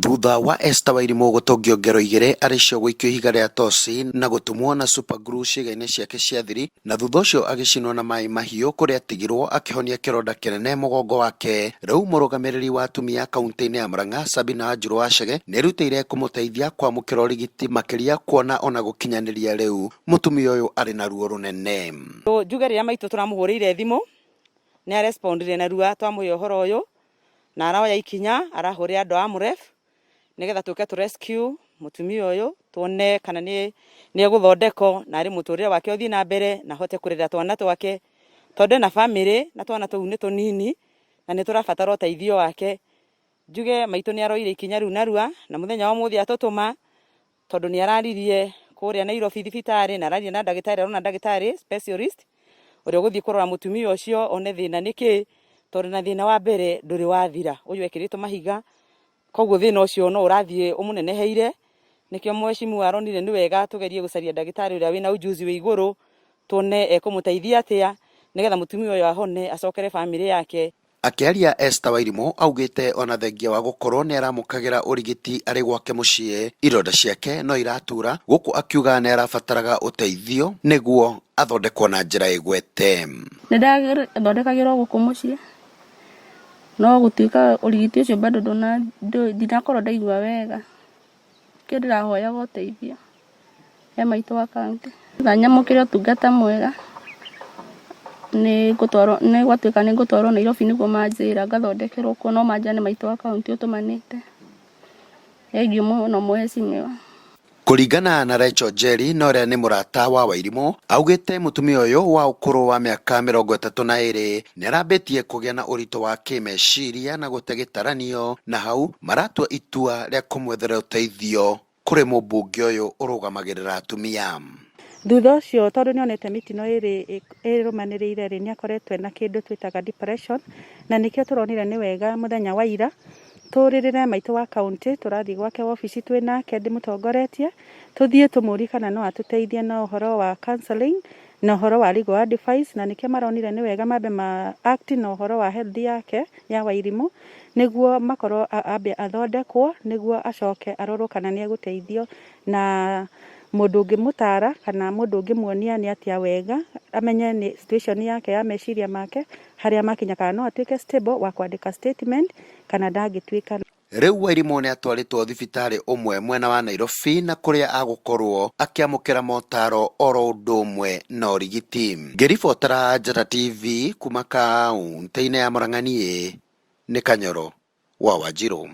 Thutha wa Esther Wairimu gũtongio ngero igĩrĩ arĩ cio gũikio ihiga rĩa toci na gũtumwo na super glue ciĩga-inĩ ciake cia thiri, na thutha ũcio agĩcinwo na maĩ mahiũ kũrĩa atigirwo akĩhonia kĩronda kĩnene mũgongo wake. Rĩu mũrũgamĩrĩri wa atumia kaunti-inĩ ya MURANGA SABINA Wanjiru nĩerutĩire kũmũteithia kwamũkĩra ũrigiti makĩria kuona ona gũkinyanĩria rĩu mũtumia ũyũ arĩ na ruo rũnene. Njuge rĩrĩa maitũ tũramũhũrĩire thimũ nĩ arespondire na ruwa twamũhe ũhoro ũyũ na aroya ikinya arahũrĩra andũ a AMREF nigetha tuke tu rescue mutumia uyu tuone kana ni egũthondekwo na ari muturire wake uthii na mbere na hote kurera twana twake tondu na family na twana tuu ni tunini na ni turabatara ũteithio wake. Njuge maitũ ni aroire ikinya riu narua na muthenya wa muthia atutuma tondu ni araririe kuria Nairobi thibitari na araria na ndagĩtarĩ specialist uria ũgũthii kurora mutumia ucio one thina niki tondu na thina wa mbere nduri wathira uyu ekiritwo mahiga koguo thina ucio no urathie umuneneheire nikio mwecimu aronire ni wega tugerie gucaria ndagĩtarĩ uria wina ujuzi wi iguru tuone ekumuteithia atia nigetha mutumia uyu ahone acokere family yake. Akiaria Esther Wairimu augite ona thengia wa gukorwo ni aramũkagira urigiti ari gwake muciĩ, ironda ciake no iratura guku akiuga ni arabataraga uteithio niguo athondekwo na njira igwete. Nindathondekagirwo guku muciĩ no gutuika urigiti ucio bado ndinakorwo ndaigua wega kĩo ndĩrahoyaga ũteithio he maitũ wa kaunti nyamũkĩre ũtungata mwega nĩ gwatuĩka nĩ ngũtwarwo Nairobi nĩguo manjĩra ngathondekerwo kuo no manjane maitũ wa kaunti ũtũmanĩte thengiũ mũno mheshimiwa. Kuringana na Rachel Jerry na ũrĩa nĩ mũrata wa Wairimu augite mutumia ũyũ wa ũkũrũ wa mĩaka 32 nĩ arambĩtie kũgĩa na ũritũ wa kĩmeciria na gũte gĩtaranio na hau maratua itua rĩa kũmwethera ũteithio kũrĩ mũmbunge ũyũ ũrũgamagĩrĩra atumia. Thutha ũcio tondu nĩonete mitino ĩrĩ ĩrũmanĩrĩire nĩ akoretwo na kĩndũ twĩtaga depression na nĩkĩo tũronire nĩ wega mũthenya wa ira turirire maitũ wa kaunti turathi gwake ofici twinake ndimũtongoretie tuthie tumũri kana no atuteithie na ũhoro wa counseling na ũhoro wa legal advice na nĩkĩo maronire nĩ wega mambe ma act na ũhoro wa health yake ya Wairimu nĩguo makorwo ambe athondekwo nĩguo acoke arorwo kana nĩ egũteithio na mũndũ ũngĩmũtara kana mũndũ ũngĩmuonia nĩ atia wega amenye ni situation yake ya meciria make harĩa makinya kana no atuĩke stable wa kwandĩka statement kana ndangĩtuĩka. Rĩu Wairimu nĩ atwarĩtwo thibitarĩ ũmwe mwena wa Nairobi na kũrĩa agũkorwo akĩamũkĩra motaro oro ũndũ ũmwe na ũrigiti. Ngĩribotera Njata TV kuma kaunti-inĩ ya MURANG'a nĩ Kanyoro wa Wanjiru.